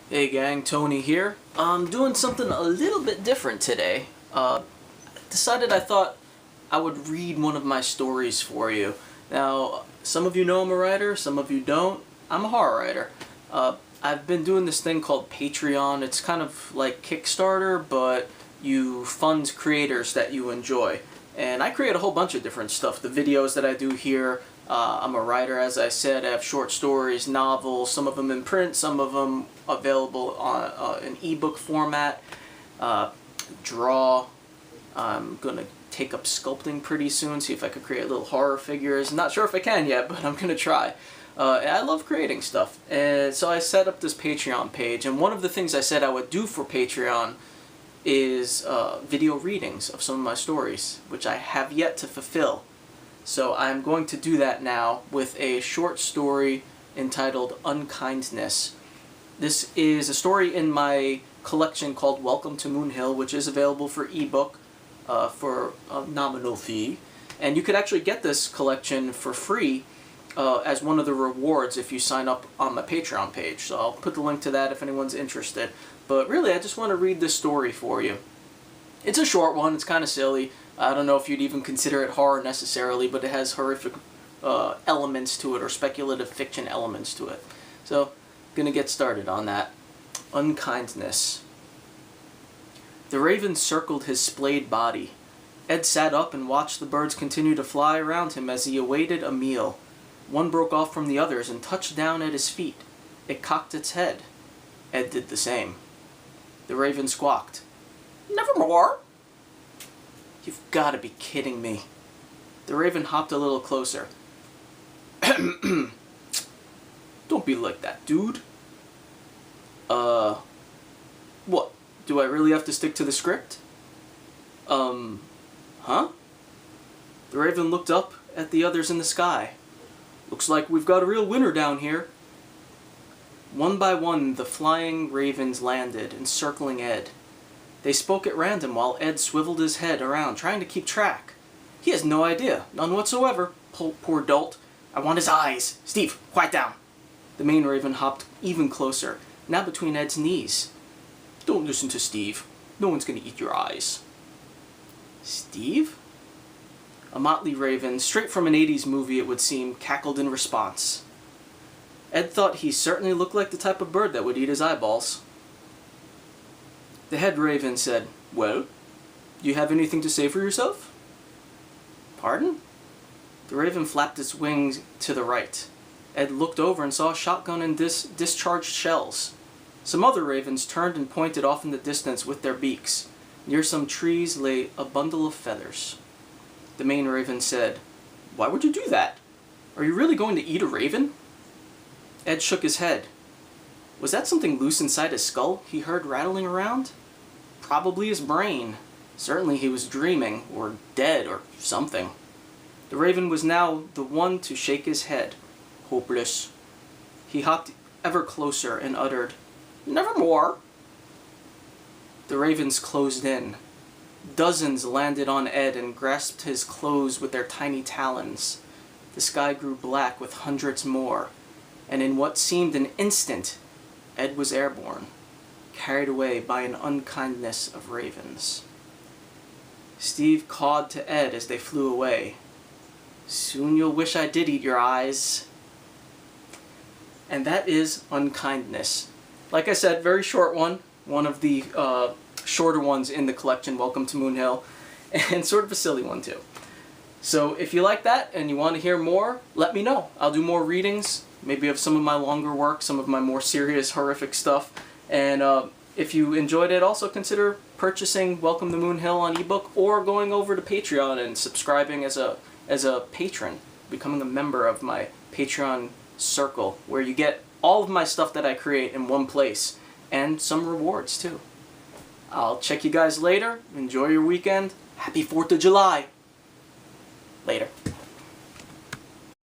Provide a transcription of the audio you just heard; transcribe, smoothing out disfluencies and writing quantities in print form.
Hey gang, Tony here. I'm doing something a little bit different today. Decided I thought I would read one of my stories for you. Now, some of you know I'm a writer, some of you don't. I'm a horror writer. I've been doing this thing called Patreon. It's kind of like Kickstarter, but you fund creators that you enjoy. And I create a whole bunch of different stuff. The videos that I do here, I'm a writer, as I said. I have short stories, novels, some of them in print, some of them available on an ebook format. Draw. I'm going to take up sculpting pretty soon, see if I could create little horror figures. Not sure if I can yet, but I'm going to try. I love creating stuff. And so I set up this Patreon page, and one of the things I said I would do for Patreon is video readings of some of my stories, which I have yet to fulfill. So I'm going to do that now with a short story entitled Unkindness. This is a story in my collection called Welcome to Moon Hill, which is available for ebook for a nominal fee. And you could actually get this collection for free as one of the rewards if you sign up on my Patreon page. So I'll put the link to that if anyone's interested. But really, I just want to read this story for you. It's a short one. It's kind of silly. I don't know if you'd even consider it horror necessarily, but it has horrific elements to it, or speculative fiction elements to it. So, I'm going to get started on that. Unkindness. The raven circled his splayed body. Ed sat up and watched the birds continue to fly around him as he awaited a meal. One broke off from the others and touched down at his feet. It cocked its head. Ed did the same. The raven squawked. "Nevermore." "You've got to be kidding me." The raven hopped a little closer. "Don't be like that, dude." What? Do I really have to stick to the script? Huh? The raven looked up at the others in the sky. "Looks like we've got a real winner down here." One by one, the flying ravens landed, encircling Ed. They spoke at random while Ed swiveled his head around, trying to keep track. He has no idea, none whatsoever. Poor dolt. "I want his eyes. Steve, quiet down." The main raven hopped even closer, now between Ed's knees. "Don't listen to Steve. No one's going to eat your eyes." "Steve?" A motley raven, straight from an 80s movie it would seem, cackled in response. Ed thought he certainly looked like the type of bird that would eat his eyeballs. The head raven said, "Well, do you have anything to say for yourself?" "Pardon?" The raven flapped its wings to the right. Ed looked over and saw a shotgun and discharged shells. Some other ravens turned and pointed off in the distance with their beaks. Near some trees lay a bundle of feathers. The main raven said, "Why would you do that? Are you really going to eat a raven?" Ed shook his head. Was that something loose inside his skull he heard rattling around? Probably his brain. Certainly he was dreaming, or dead, or something. The raven was now the one to shake his head. Hopeless. He hopped ever closer and uttered, "Nevermore." The ravens closed in. Dozens landed on Ed and grasped his clothes with their tiny talons. The sky grew black with hundreds more, and in what seemed an instant, Ed was airborne, carried away by an unkindness of ravens. Steve cawed to Ed as they flew away. "Soon you'll wish I did eat your eyes." And that is Unkindness. Like I said, very short one. One of the shorter ones in the collection, Welcome to Moon Hill. And sort of a silly one too. So if you like that and you want to hear more, let me know. I'll do more readings. Maybe of some of my longer work, some of my more serious, horrific stuff. And if you enjoyed it, also consider purchasing Welcome to Moon Hill on ebook, or going over to Patreon and subscribing as a patron, becoming a member of my Patreon circle, where you get all of my stuff that I create in one place, and some rewards too. I'll check you guys later. Enjoy your weekend. Happy 4th of July. Later.